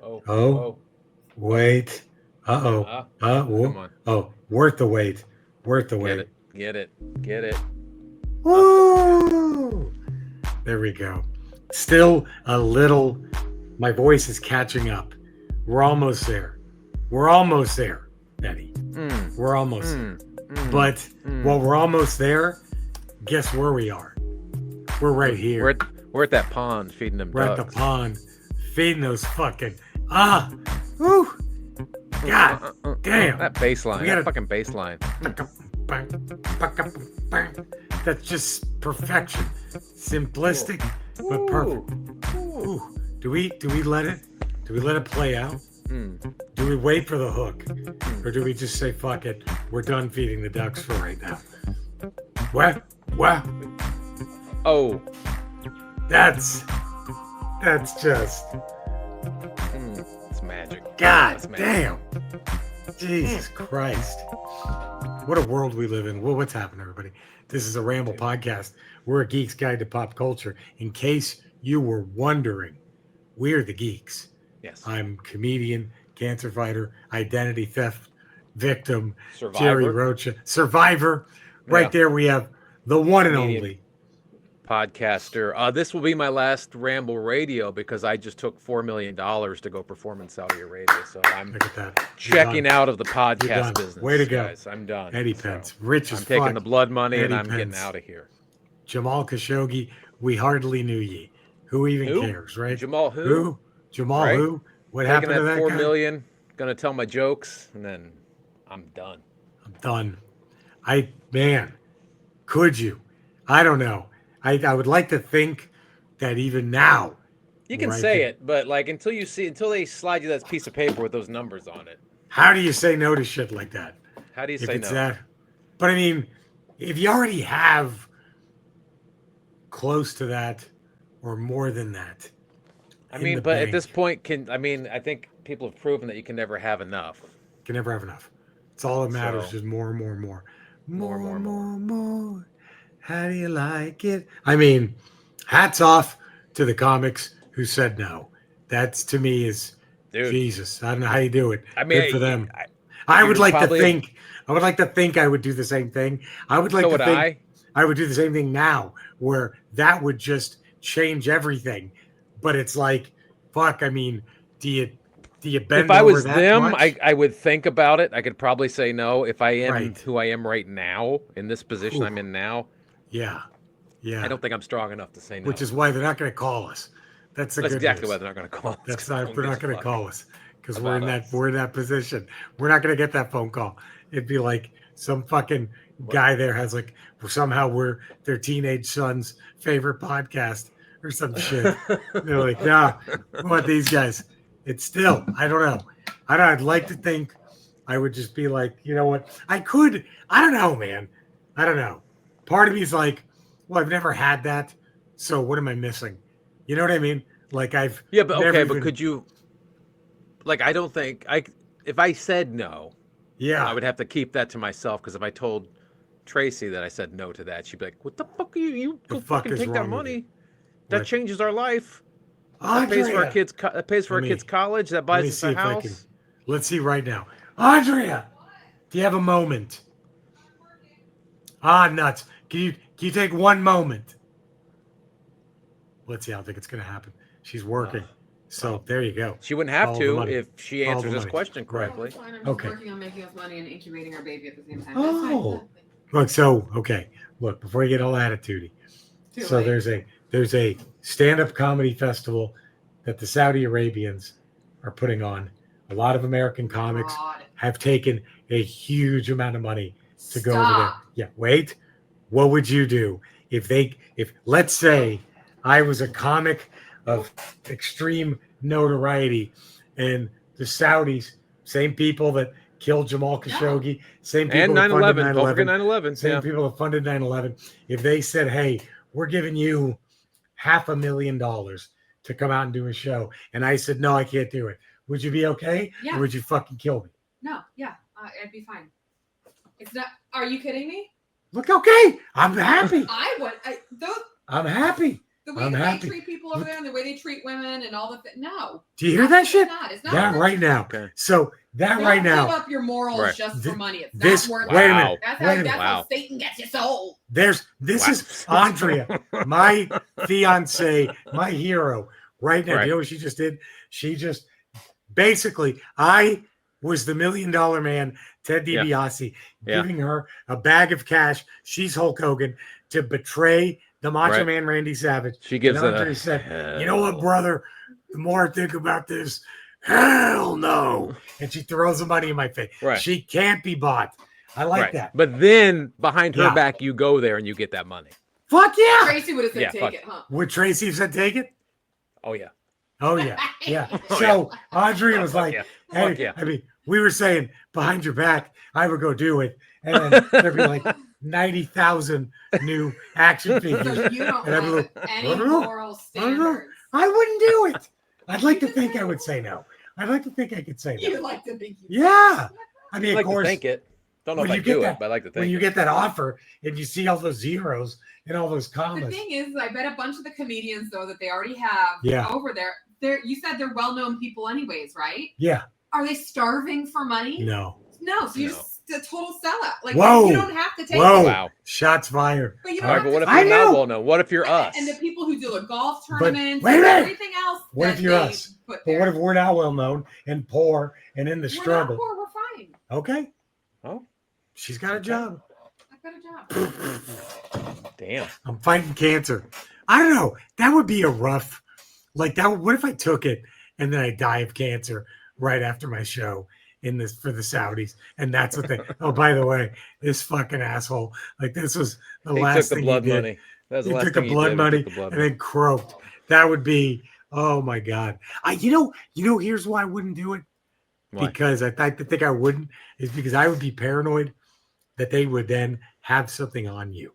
Oh. Wait. Come on. Oh, worth the wait. Worth the Get wait. it. Get it. Woo! There we go. Still a little. My voice is catching up. We're almost there. We're almost there, Betty. We're almost there. But while we're almost there, guess where we are? We're right here. We're at that pond feeding them We're ducks. at the pond feeding those fucking woo. God damn. That bass line. We gotta- That fucking bass line. That's just perfection. Simplistic, but perfect. Ooh. Do we let it play out? Do we wait for the hook? Or do we just say fuck it? We're done feeding the ducks for right now. What? Oh. That's just It's magic. God That's magic. damn. Jesus Christ. What a world we live in. Well, what's happening, everybody? This is a Ramble podcast. We're a geek's guide to pop culture. In case you were wondering, we're the geeks. Yes. I'm comedian, cancer fighter, identity theft victim, Survivor. Jerry Rocha, survivor. Right there we have the one and Comedian. only. Podcaster. This will be my last Ramble Radio because I just took $4 million to go perform in Saudi Arabia. So I'm Look at that. You're checking done. out of the You're podcast done. business. Way to go. Guys. I'm done. Eddie So Pence, rich as I'm fuck. taking the blood money Eddie and I'm getting Pence. out of here. Jamal Khashoggi, we hardly knew ye. Who even Who? cares, right? Jamal who? Jamal Right? who? What Taking happened to that that $4 guy? million, gonna tell my jokes, and then I'm done. I'm done. Could you? I don't know. I would like to think that even now. You can right say there- it, but like until they slide you that piece of paper with those numbers on it. How do you say no to shit like that? How do you If say it's no? that. But I mean, if you already have close to that or more than that. I in mean, the but at bank, this point, I think people have proven that you can never have enough. can never have enough. It's all that matters. So- Just more and more and more. More. More. How do you like it? I mean, hats off to the comics who said no. That's to me is Dude. Jesus. I don't know how you do it. I mean, Good for them. I I would you're like to probably- think. I would like to think I would do the same thing. I would like so to would think I would do the same thing now, where that would just change everything. But it's like, fuck. I mean, do you bend If I over was that them, much? I would think about it. I could probably say no. If I am Right. who I am right now, in this position Ooh. I'm in now, Yeah. I don't think I'm strong enough to say no. Which is why they're not going to call us. That's the That's good exactly news. why they're not going to call us. That's 'cause not. no one They're not gives a going to fuck. call us because we're in about that. We're in that position. We're not going to get that phone call. It'd be like some fucking guy there has like somehow we're their teenage son's favorite podcast or some shit. They're like, nah, we want these guys. It's still. I don't know. I'd like to think I would just be like, you know what? I could. I don't know, man. I don't know. Part of me is like, well, I've never had that, so what am I missing? You know what I mean? Like I've Yeah, but never okay, but even- could you? Like, I don't think if I said no, Yeah. I would have to keep that to myself because if I told Tracy that I said no to that, she'd be like, "What the fuck are you? You The go fuck fucking is take that wrong with money. you?" That What? changes our life. That pays for our Andrea, kids. That pays for Let our me- kids' college. That let buys me us see a if I house." can. Let's see right now. Andrea, do you have a moment? Nuts. Can you take one moment? Let's see. I don't think it's gonna happen. She's working. So there you go. She wouldn't have Follow the to money. if she Follow answers the this money. question Right. correctly. It's fine. I'm just Okay. working on making us money and incubating our baby at the same time. Oh. Look, so okay. Look, before you get all attitudey. Too So late. there's a stand-up comedy festival that the Saudi Arabians are putting on. A lot of American comics God. have taken a huge amount of money to go over there. Stop. Yeah, wait. What would you do if let's say I was a comic of extreme notoriety and the Saudis, same people that killed Jamal Khashoggi, same people And that funded 9/11. Don't forget 9/11. same Yeah. people that funded 9/11, if they said, hey, we're giving you $500,000 to come out and do a show, and I said, no, I can't do it, would you be okay? Yeah. Or would you fucking kill me? No, yeah, I'd be fine. It's not. Are you kidding me? Look, okay, I'm happy. I would. Those. I'm happy. The way I'm they happy. treat people over there and the way they treat women and all the no. Do you hear that shit? It's not That right now. Okay. So that Don't right now. give up your morals Right. just for money. It's This- not worth wait a it. minute. That's, Wait a how, minute. that's Wow. how Satan gets you sold. This Wow. is Andrea, my fiance, my hero right now. Right. Do you know what she just did? She just basically, I was the $1 million man, Ted Yeah. DiBiase, Yeah. giving her a bag of cash. She's Hulk Hogan to betray the Macho Right. Man Randy Savage. She gives And it Andrea a said, "You know what, brother? The more I think about this, hell no." And she throws the money in my face. Right. She can't be bought. I like right. that. But then behind her Yeah. back, you go there and you get that money. Fuck yeah. Tracy would have said, Yeah, take fuck. it, huh? Would Tracy have said take it? Oh yeah. Oh yeah, yeah. Oh, So Andrea was like, yeah. "Hey," Fuck yeah. I mean, we were saying behind your back, I would go do it, and then there'd be like 90,000 new action figures. So you don't And I'd be have like, any I don't know. moral I don't know. standards. I wouldn't do it. I'd like to think I would say no. I'd like to think I could say You no. like to think you Yeah. I mean, I of like course, to think it. Don't know when if I you get do that- it, but I like to think when you it. get that offer and you see all those zeros and all those The commas, thing is, I bet a bunch of the comedians though that they already have Yeah. over there. You said they're well-known people, anyways, right? yeah, Are they starving for money? no. No. So you're No. just a total sellout. Like Whoa. you don't have to take Whoa. it. Wow. Shots fired. But you All don't right, have but to what if I you're not know. well known? What if you're us? And the people who do the golf But- tournaments, wait a and minute. everything else. What that if you're they us? Put But there. what if we're not well known and poor and in the We're struggle? not poor, we're fine. Okay, Oh, she's got a job. I've got a job. damn. I'm fighting cancer. I don't know. That would be a rough, like that. What if I took it and then I die of cancer right after my show in this for the Saudis? And that's what they. Oh, by the way, this fucking asshole. Like this was the He took last the thing blood he did. money. That was the He last took the thing he blood did. money He took the blood and then croaked. That would be. Oh my god. You know. Here's why I wouldn't do it. Why? Because I think I wouldn't is because I would be paranoid that they would then have something on you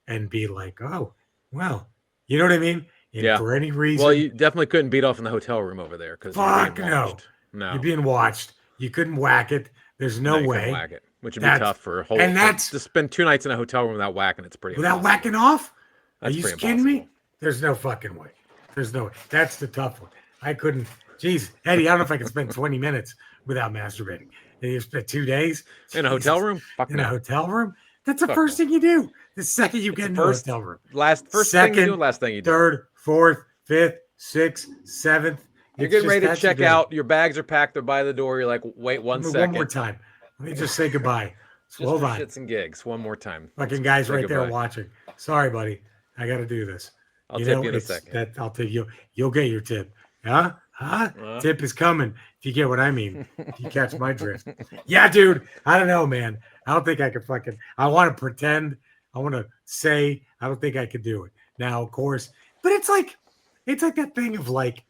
and be like, oh, well, you know what I mean? And Yeah. for any reason, Well, you definitely couldn't beat off in the hotel room over there because Fuck you're being no. watched. No, you're being watched. You couldn't whack it. There's no you couldn't way whack it, which would be That's- tough for a whole. and that's- to spend 2 nights in a hotel room without whacking. It's pretty without impossible. whacking off. That's Are you pretty kidding me? impossible. There's no fucking way. There's no way. That's the tough one. I couldn't. Jeez, Eddie, I don't know if I could spend 20 minutes without masturbating. And you spent 2 days In a hotel Jesus. room? Fuck In a no. hotel room? That's the Fuck first no. thing you do. The second you It's get the into a first- hotel room. First thing you Second, do, last thing you do. Third, fourth, fifth, sixth, seventh. You're It's getting just ready to that's check your day. out. Your bags are packed. They're by the door. You're like, wait one One second. more time. Let me just say goodbye. Just Hold for on. shits and gigs. One more time. Fucking guys Say right there goodbye. watching. Sorry, buddy. I got to do this. I'll tip you in a it's- second. That I'll take you. You'll get your tip. Huh? Uh. Tip is coming. If you get what I mean. If you catch my drift. Yeah, dude. I don't know, man. I don't think I could fucking. I want to pretend. I want to say. I don't think I could do it. Now, of course, but it's like that thing of like.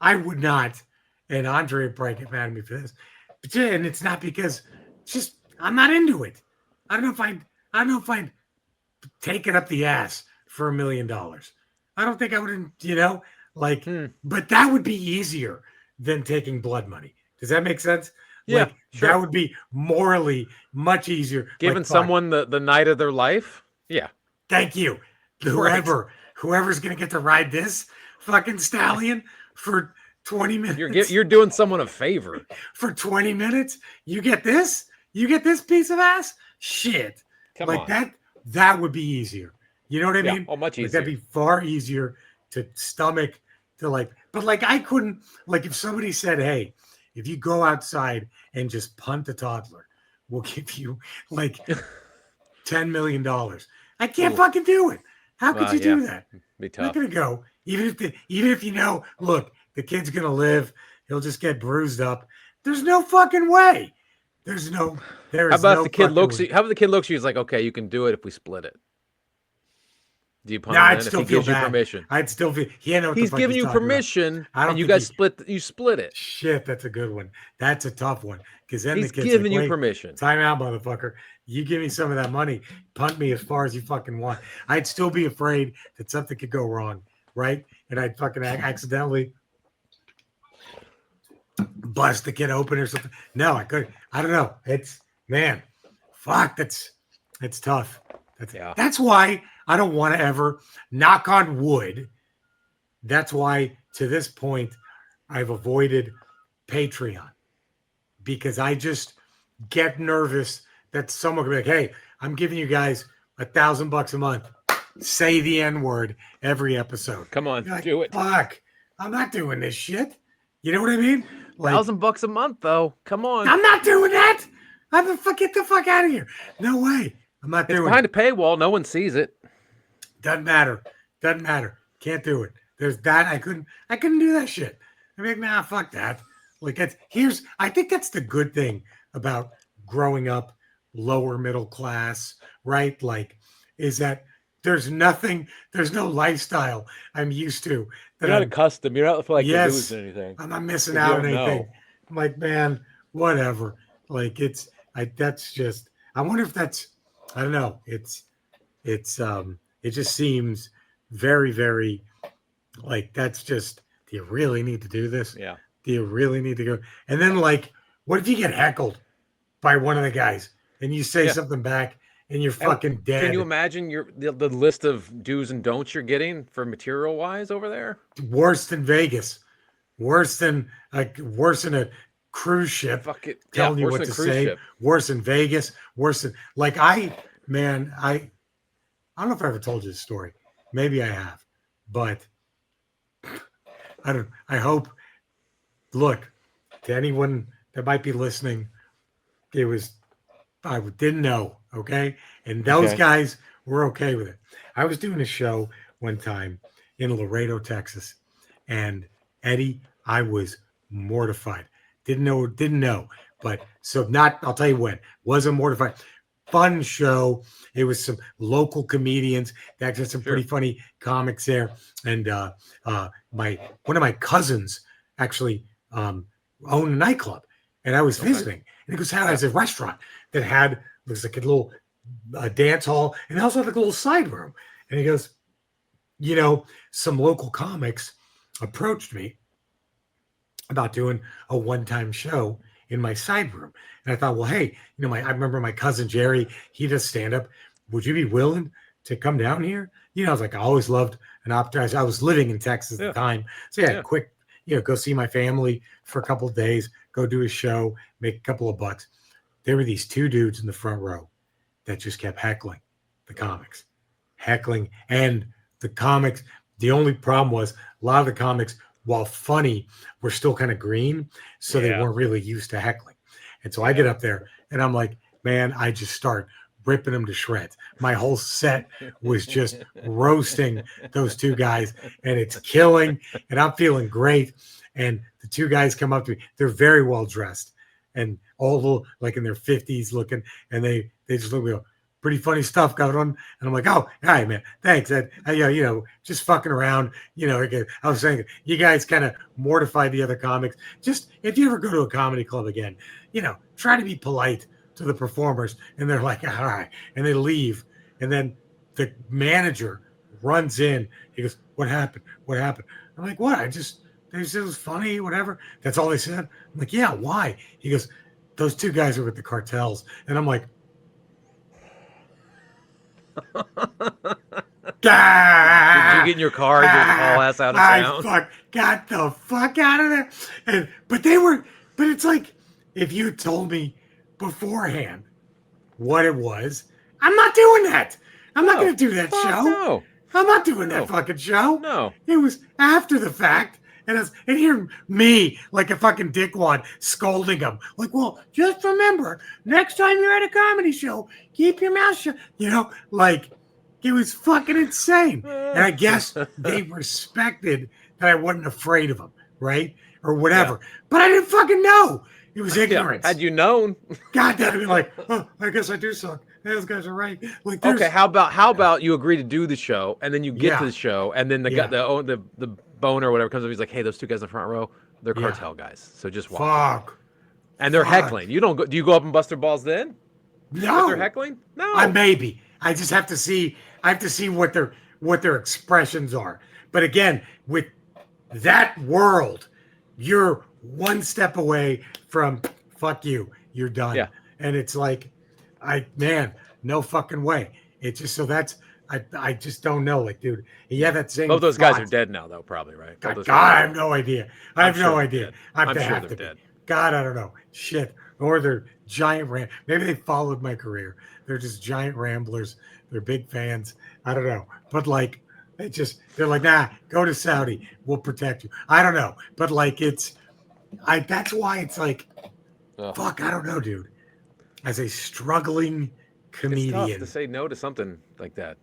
I would not, and Andre would probably get mad at me for this. But yeah, and it's not because just I'm not into it. I don't know if I'd take it up the ass for $1 million. I don't think I would, like, but that would be easier than taking blood money. Does that make sense? Yeah, Like, sure. that would be morally much easier. Giving Like, fuck, someone the night of their life? Yeah. thank you. Whoever's gonna get to ride this fucking stallion for 20 minutes. You're doing someone a favor. For 20 minutes, you get this? You get this piece of ass? Shit. Come like on. that would be easier. You know what I Yeah, mean? oh, much Like, easier. that'd be far easier to stomach to like, but like I couldn't, like if somebody said, hey, if you go outside and just punt a toddler, we'll give you like $10 million. I can't Ooh. fucking do it. How could you do yeah. that? Be I'm tough. not gonna go. Even if you know, look, the kid's gonna live, he'll just get bruised up. There's no fucking way. There is How no about if the kid fucking looks way. at you? How about the kid looks at you? He's like, okay, you can do it if we split it. Do you punt Nah, him I'd then if still he feel gives you bad. permission? I'd still feel. He know what the He's fuck giving you talking about. permission, I don't and you think guys split it. Shit, that's a good one. That's a tough one because then He's the kid's giving like, you wait, permission. time out, motherfucker. You give me some of that money, punt me as far as you fucking want. I'd still be afraid that something could go wrong, right? And I'd fucking accidentally bust the kid open or something. No, I couldn't. I don't know. It's man, fuck. That's tough. Yeah. That's why I don't want to ever knock on wood. That's why to this point I've avoided Patreon because I just get nervous that someone could be like, hey, I'm giving you guys $1,000 a month. Say the N-word every episode. Come on, You're like, do it. fuck, I'm not doing this shit. You know what I mean? Like, $1,000 a month, though. Come on. I'm not doing that. Get the fuck out of here. No way. I'm not It's doing behind it. a paywall. No one sees it. Doesn't matter. Can't do it. There's that. I couldn't do that shit. I'm like, nah, fuck that. Like I think that's the good thing about growing up lower middle class, right? Like, is that there's no lifestyle I'm used to. That You're not I'm, accustomed. You're not like you're yes, losing anything. I'm not missing You out on don't anything. know. I'm like, man, whatever. Like that's just, I wonder if that's, I don't know. It just seems very, very like, that's just, do you really need to do this? Yeah. Do you really need to go? And then like, what if you get heckled by one of the guys and you say something back and you're fucking dead? Can you imagine the list of do's and don'ts you're getting for material wise over there? Worse than Vegas, worse than a cruise ship. Fuck it. Telling you worse what than to a cruise say. ship. Worse than Vegas. Worse than like I don't know if I ever told you this story. Maybe I have, but I hope. Look, to anyone that might be listening, I didn't know, okay? And those guys were okay with it. I was doing a show one time in Laredo, Texas, and Eddie, I was mortified. Didn't know. But I'll tell you when. Wasn't mortified. Fun show. It was some local comedians. They actually had some pretty funny comics there. And one of my cousins actually owned a nightclub. And I was visiting. And it was a restaurant that had, looks like a little dance hall, and also had like a little side room. And he goes, some local comics approached me about doing a one-time show in my side room. And I thought, well, hey, I remember my cousin Jerry, he does stand-up. Would you be willing to come down here? I was like, I always loved an opportunity. I was living in Texas at the time. So quick, go see my family for a couple of days, go do a show, make a couple of bucks. There were these two dudes in the front row that just kept heckling the comics. And the comics, the only problem was a lot of the comics, while funny, were still kind of green. So they weren't really used to heckling. And so I get up there and I'm like, man, I just start ripping them to shreds. My whole set was just roasting those two guys, and it's killing, and I'm feeling great. And the two guys come up to me. They're very well dressed and all like in their 50s looking, and they just look at me, go, pretty funny stuff going on. And I'm like, oh, hi, man, thanks. I just fucking around. I was saying, you guys kind of mortified the other comics. Just if you ever go to a comedy club again, try to be polite to the performers. And they're like, all right. And they leave. And then the manager runs in. He goes, what happened? I'm like, what? They said it was funny, whatever. That's all they said. I'm like, yeah, why? He goes, those two guys are with the cartels. And I'm like, Did you get in your car and just haul ass out of town? Got the fuck out of there. But it's like, if you told me beforehand what it was, I'm not doing that. I'm not going to do that show. No. I'm not doing that fucking show. No. It was after the fact. And hear me like a fucking dickwad scolding him. Like, well, just remember, next time you're at a comedy show, keep your mouth shut. Like, it was fucking insane. And I guess they respected that I wasn't afraid of them, right? Or whatever. Yeah. But I didn't fucking know. It was ignorance. Yeah. Had you known. God, that'd be like, oh, I guess I do suck. Those guys are right. Like, okay, how about you agree to do the show, and then you get to the show, and then the boner or whatever comes up, he's like, hey, those two guys in the front row, they're cartel guys, so just watch. And they're heckling. Do you go up and bust their balls then? No. If they're heckling? No. I just have to see. I have to see what their expressions are. But again, with that world, you're one step away from fuck you. You're done. Yeah. And it's like, no fucking way. It's just, so that's I just don't know. Like, dude, you have that same. Both those guys are dead now, though, probably, right? God, I have no idea. I have no idea. I'm sure they're dead. God, I don't know. Shit. Or they're giant maybe they followed my career. They're just giant ramblers. They're big fans. I don't know. But like, they're like, nah, go to Saudi. We'll protect you. I don't know. But like, that's why it's like, fuck, I don't know, dude. As a struggling comedian. It's tough to say no to something like that.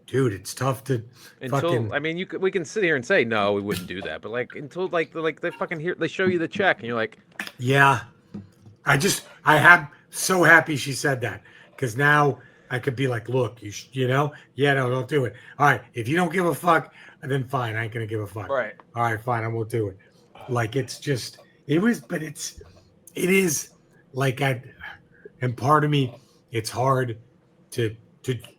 Dude, it's tough to I mean, we can sit here and say no, we wouldn't do that, but like until like they fucking they show you the check and you're like, yeah, I am so happy she said that, because now I could be like, look, no, don't do it. All right, if you don't give a fuck, then fine, I ain't gonna give a fuck. Right. All right, fine, I won't do it. Like, it is like and part of me, it's hard to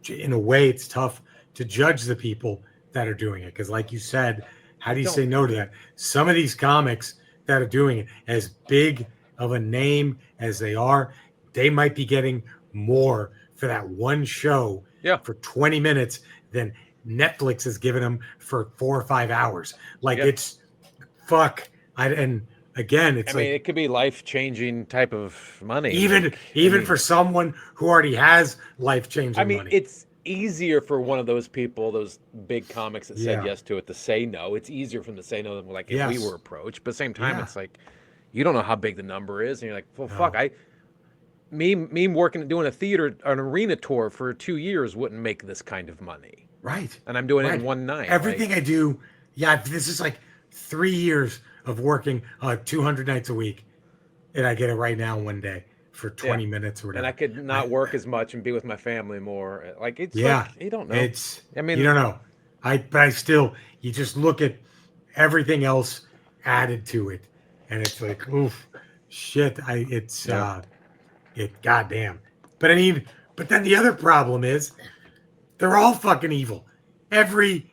in a way, it's tough to judge the people that are doing it, because like you said, how do you say no to that? Some of these comics that are doing it, as big of a name as they are, they might be getting more for that one show for 20 minutes than Netflix is giving them for 4 or 5 hours. Like, it's fuck. And again, it's it could be life-changing type of money. Even for someone who already has life-changing money. It's easier for one of those people, those big comics that said yes to it, to say no. It's easier for them to say no than like if we were approached. But at the same time, it's like, you don't know how big the number is, and you're like, well, fuck, me doing a theater, an arena tour for 2 years wouldn't make this kind of money. Right. And I'm doing it in one night. Everything I do, this is like 3 years of working 200 nights a week, and I get it right now one day for 20 minutes or whatever. And I could not work as much and be with my family more. Like, it's like, you don't know. You don't know. But I still, you just look at everything else added to it, and it's like, oof, shit. Goddamn. But I mean, but then the other problem is, they're all fucking evil. Every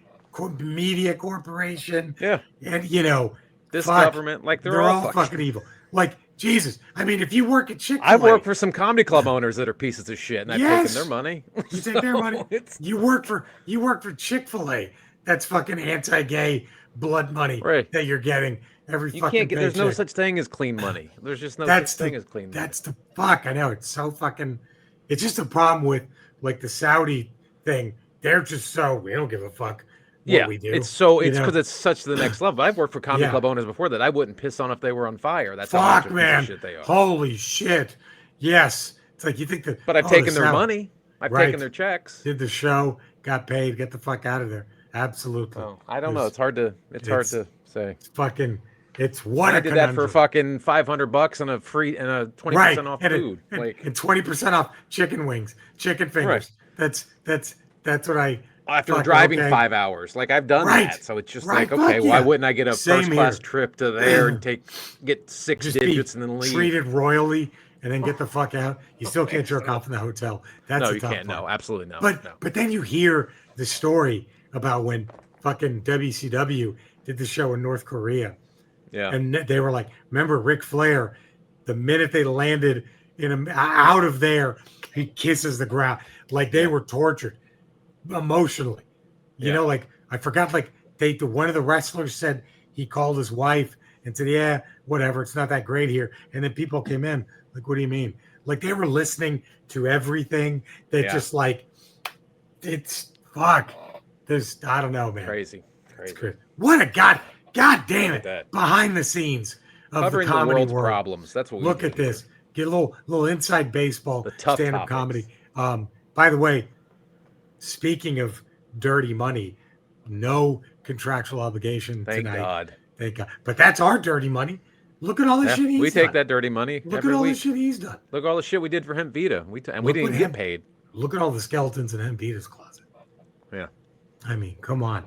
media corporation, and this government, like they're all fucking evil. Like, Jesus, I mean, if you work at Chick-fil-A, I work for some comedy club owners that are pieces of shit, and I've taken their money. You take their money. You work for Chick-fil-A. That's fucking anti-gay blood money that you're getting every fucking paycheck. There's no such thing as clean money. There's just no such thing as clean money. That's the fuck. I know, it's so fucking. It's just a problem with like the Saudi thing. They're just we don't give a fuck. We do. It's because it's such the next level. I've worked for comedy club owners before that I wouldn't piss on if they were on fire. That's how much of a shit they are. Holy shit. Yes. It's like you think that. But I've taken their money. I've taken their checks. Did the show, got paid, get the fuck out of there. Absolutely. Oh, I don't know. It's hard to say. It's fucking. It's what I did that for fucking $500 and a free and a 20% off food, and 20% off chicken wings, chicken fingers. That's what I. After driving 5 hours, like I've done that, so it's just like, okay, why wouldn't I get a first-class trip to there and get 6 digits and then leave? Treated royally and then get the fuck out. You still can't jerk off in the hotel. That's no, you can't. No, absolutely not. But then you hear the story about when fucking WCW did the show in North Korea. Yeah, and they were like, remember Ric Flair? The minute they landed out of there, he kisses the ground. Like they were tortured emotionally. You know, like I forgot. Like one of the wrestlers said he called his wife and said, "Yeah, whatever, it's not that great here." And then people came in like, "What do you mean?" Like they were listening to everything. They just like, it's fuck. There's I don't know, man. Crazy. What a god damn it! Behind the scenes of covering the comedy world's world. Problems. That's what we look do at this. Get a little inside baseball. The tough stand-up comedy. By the way, speaking of dirty money, no contractual obligation Thank tonight. God. Thank God. But that's our dirty money. Look at all the shit he's done. We take that dirty money. Look at all the shit he's done. Look at all the shit we did for Hemp Vita. We didn't get paid. Look at all the skeletons in Hemp Vita's closet. Yeah. I mean, come on.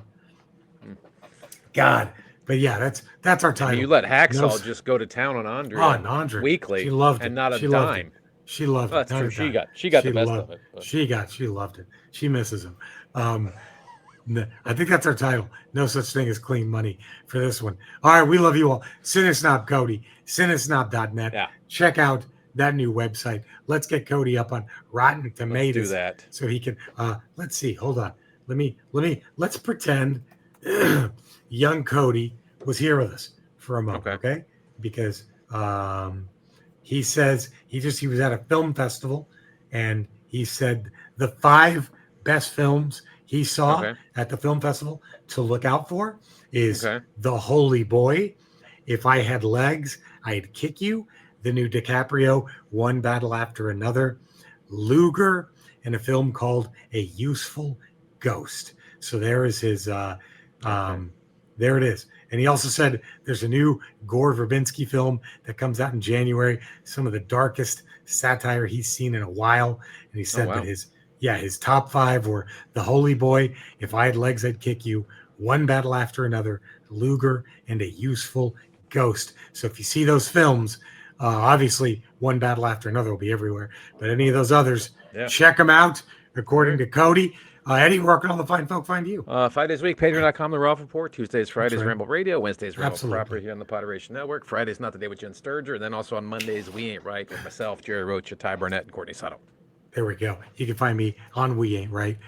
God. But yeah, that's our title. You let Hacksaw just go to town on Andre. On Andre. Weekly. She loved it. And not a dime. She loved it. That's true. She got the best of it. But. She loved it. She misses him. I think that's our title. No such thing as clean money for this one. All right, we love you all. Cinesnob Cody, cinesnob.net. Yeah. Check out that new website. Let's get Cody up on Rotten Tomatoes. Let's do that. So he can, let's see, hold on. Let's pretend young Cody was here with us for a moment, okay? Because he says he was at a film festival, and he said the 5 best films he saw at the film festival to look out for is The Holy Boy, If I Had Legs, I'd Kick You, the new DiCaprio, One Battle After Another, Luger, and a film called A Useful Ghost. So there is his, there it is. And he also said there's a new Gore Verbinski film that comes out in January, some of the darkest satire he's seen in a while. And he said that his top 5 were The Holy Boy, If I Had Legs, I'd Kick You, One Battle After Another, Luger, and A Useful Ghost. So if you see those films, obviously One Battle After Another will be everywhere, but any of those others, check them out. According to Cody, Eddie, where can all the fine folk find you? 5 days a week, patreon.com, The Ralph Report. Tuesdays, Fridays, Ramble Radio. Wednesdays, Ramble Proper here on the Podderation Network. Fridays, Not the Day with Jen Sturger. And then also on Mondays, We Ain't Right with myself, Jerry Rocha, Ty Burnett, and Courtney Suttle. There we go. You can find me on We Ain't Right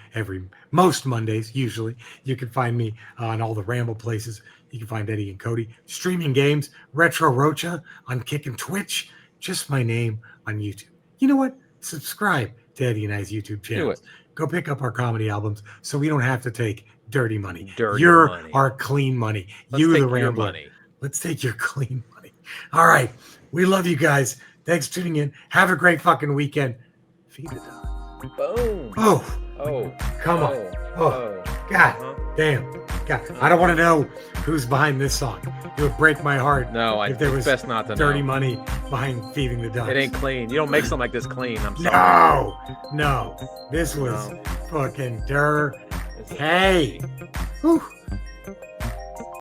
most Mondays, usually. You can find me on all the Ramble places. You can find Eddie and Cody streaming games, Retro Rocha on Kick and Twitch, just my name on YouTube. You know what? Subscribe to Eddie and I's YouTube channel. Go pick up our comedy albums so we don't have to take dirty money. You're our clean money. Let's take the your Rambler. money. Let's take your clean money. All right. We love you guys. Thanks for tuning in. Have a great fucking weekend. Feed the dog. Boom. Oh. Come on. God damn. God. I don't want to know who's behind this song. It would break my heart. No, if there was best not to dirty know. money behind Feeding the Ducks. It ain't clean. You don't make something like this clean. I'm sorry. No. This was fucking dirt. Hey. Whew.